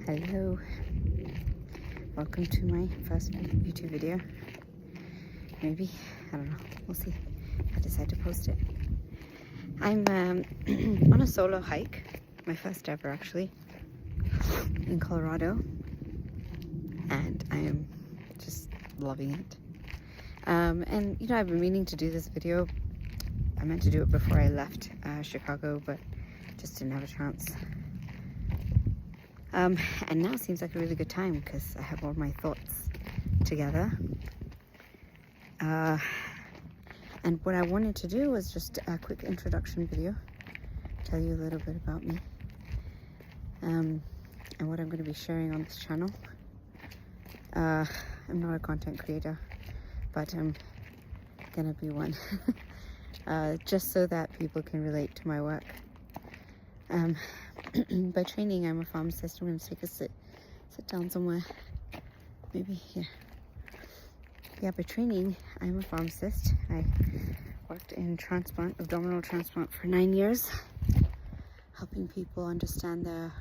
Hello, welcome to my first YouTube video. Maybe, I don't know, we'll see if I decide to post it. I'm on a solo hike, my first ever actually, in Colorado, and I am just loving it. And you know, I've been meaning to do this video. I meant to do it before I left Chicago, but just didn't have a chance. And now seems like a really good time because I have all my thoughts together. And what I wanted to do was just a quick introduction video, tell you a little bit about me, and what I'm going to be sharing on this channel. I'm not a content creator, but I'm going to be one, just so that people can relate to my work. By training, I'm a pharmacist. I'm going to take a sit down somewhere, maybe here. Yeah, by training, I'm a pharmacist. I worked in transplant, abdominal transplant for 9 years, helping people understand their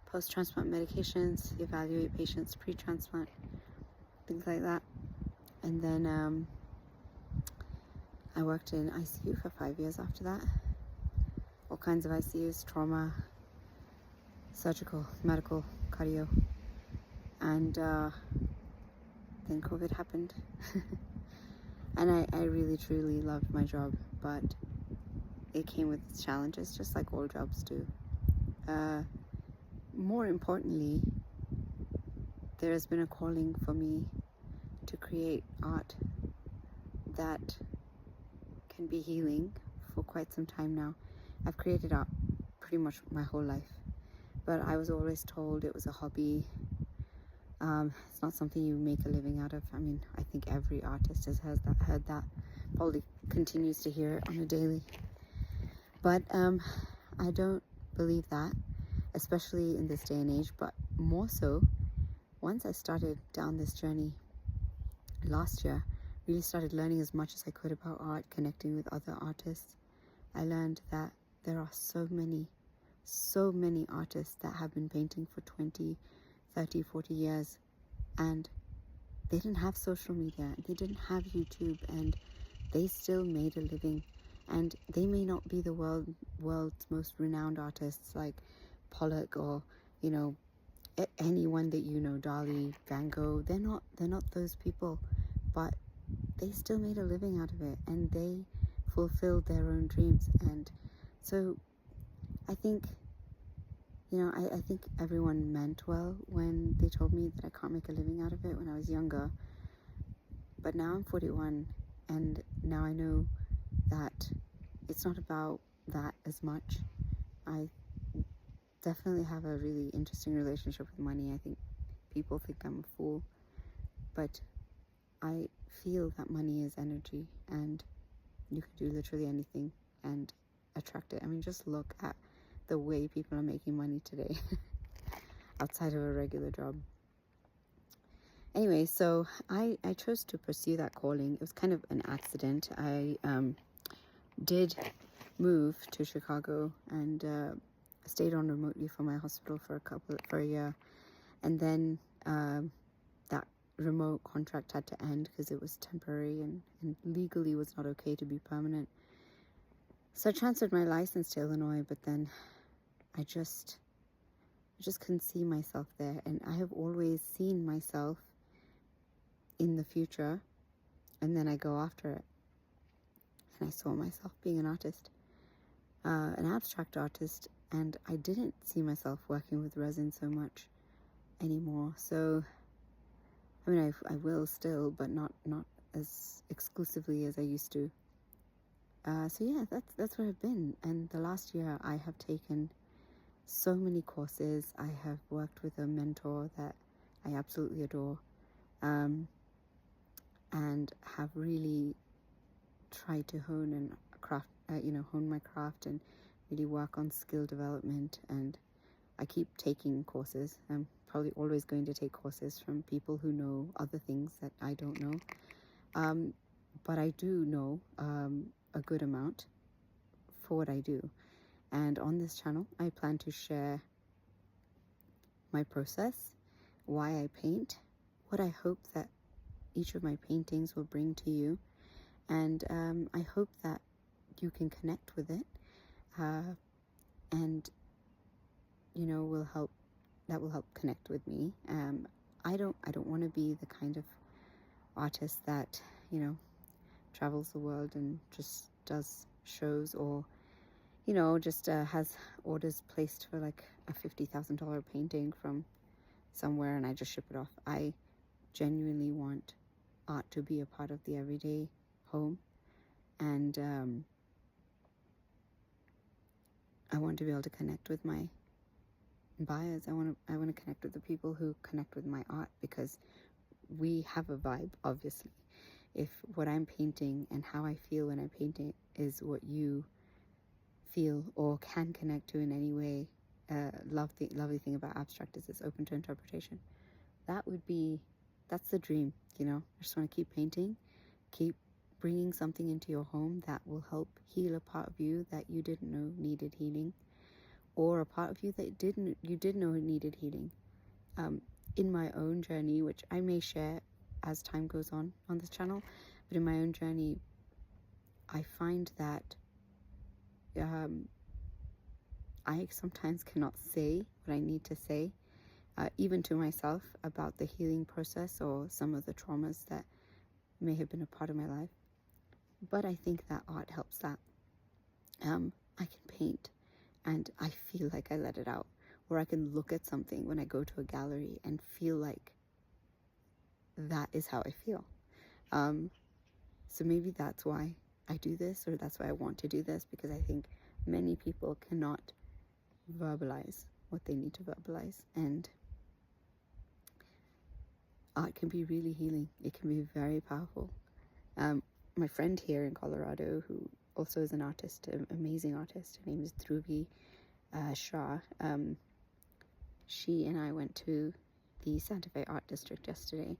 post-transplant medications, evaluate patients pre-transplant, things like that. And then I worked in ICU for 5 years after that. All kinds of ICUs, trauma, surgical, medical, cardio, and then COVID happened. And I really truly loved my job, but it came with its challenges, just like all jobs do. More importantly, there has been a calling for me to create art that can be healing for quite some time now. I've created art pretty much my whole life, but I was always told it was a hobby. It's not something you make a living out of. I mean, I think every artist has heard that, probably continues to hear it on a daily. But I don't believe that, especially in this day and age, but more so once I started down this journey last year, really started learning as much as I could about art, connecting with other artists. I learned that there are so many artists that have been painting for 20, 30, 40 years, and they didn't have social media, they didn't have YouTube, and they still made a living. And they may not be the world's most renowned artists like Pollock or, you know, anyone that you know, Dali, Van Gogh. They're not those people, but they still made a living out of it, and they fulfilled their own dreams. And so I think, you know, I think everyone meant well when they told me that I can't make a living out of it when I was younger. But now I'm 41, and now I know that it's not about that as much. I definitely have a really interesting relationship with money. I think people think I'm a fool, but I feel that money is energy, and you can do literally anything and attract it. I mean, just look at the way people are making money today outside of a regular job. Anyway, so I chose to pursue that calling. It was kind of an accident. I did move to Chicago and stayed on remotely from my hospital for a year, and then that remote contract had to end because it was temporary and legally was not okay to be permanent. So I transferred my license to Illinois, but then I just couldn't see myself there. And I have always seen myself in the future, and then I go after it. And I saw myself being an artist, an abstract artist, and I didn't see myself working with resin so much anymore. So, I mean, I will still, but not as exclusively as I used to. So yeah, that's where I've been. And the last year I have taken so many courses. I have worked with a mentor that I absolutely adore, and have really tried to hone my craft and really work on skill development. And I keep taking courses. I'm probably always going to take courses from people who know other things that I don't know. But I do know a good amount for what I do. And on this channel, I plan to share my process, why I paint, what I hope that each of my paintings will bring to you. And I hope that you can connect with it, and will help connect with me. I don't want to be the kind of artist that travels the world and just does shows, or just has orders placed for like a $50,000 painting from somewhere and I just ship it off. I genuinely want art to be a part of the everyday home, and I want to be able to connect with my buyers. I want to connect with the people who connect with my art, because we have a vibe, obviously. If what I'm painting and how I feel when I paint it is what you feel or can connect to in any way, lovely thing about abstract is it's open to interpretation. That's the dream, I just want to keep painting, keep bringing something into your home that will help heal a part of you that you didn't know needed healing, or a part of you that you did know needed healing. In my own journey, which I may share as time goes on this channel, but in my own journey, I find that I sometimes cannot say what I need to say, even to myself, about the healing process or some of the traumas that may have been a part of my life. But I think that art helps that. I can paint and I feel like I let it out, or I can look at something when I go to a gallery and feel like that is how I feel. So maybe that's why I do this, or that's why I want to do this, because I think many people cannot verbalize what they need to verbalize, and art can be really healing. It can be very powerful. My friend here in Colorado, who also is an artist, an amazing artist, her name is Dhruvi Shah. She and I went to the Santa Fe Art District yesterday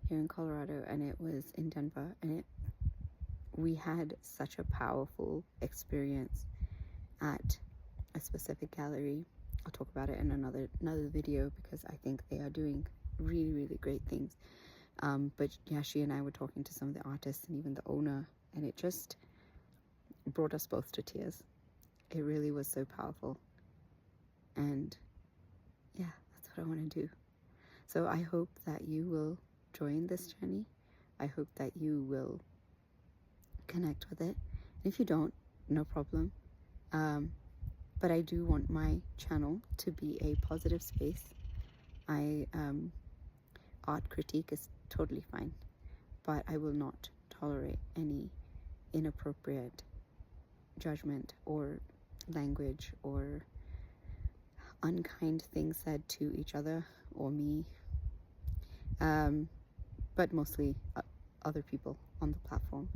here in Colorado, and it was in Denver, and we had such a powerful experience at a specific gallery. I'll talk about it in another video, because I think they are doing really, really great things. But yeah, she and I were talking to some of the artists and even the owner, and it just brought us both to tears. It really was so powerful. And yeah, that's what I want to do. So I hope that you will join this journey. I hope that you will connect with it. And if you don't, no problem. But I do want my channel to be a positive space. Art critique is totally fine, but I will not tolerate any inappropriate judgment or language or unkind things said to each other or me, but mostly other people on the platform.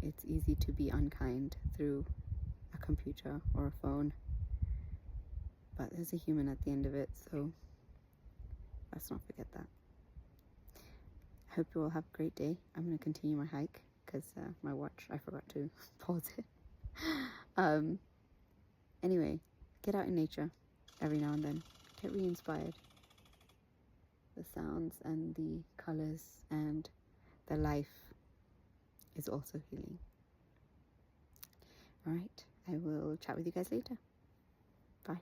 It's easy to be unkind through a computer or a phone, but there's a human at the end of it, so let's not forget that. I hope you all have a great day. I'm going to continue my hike, because my watch, I forgot to pause it. Anyway, get out in nature every now and then. Get re-inspired. The sounds and the colors and the life is also healing. All right, I will chat with you guys later. Bye.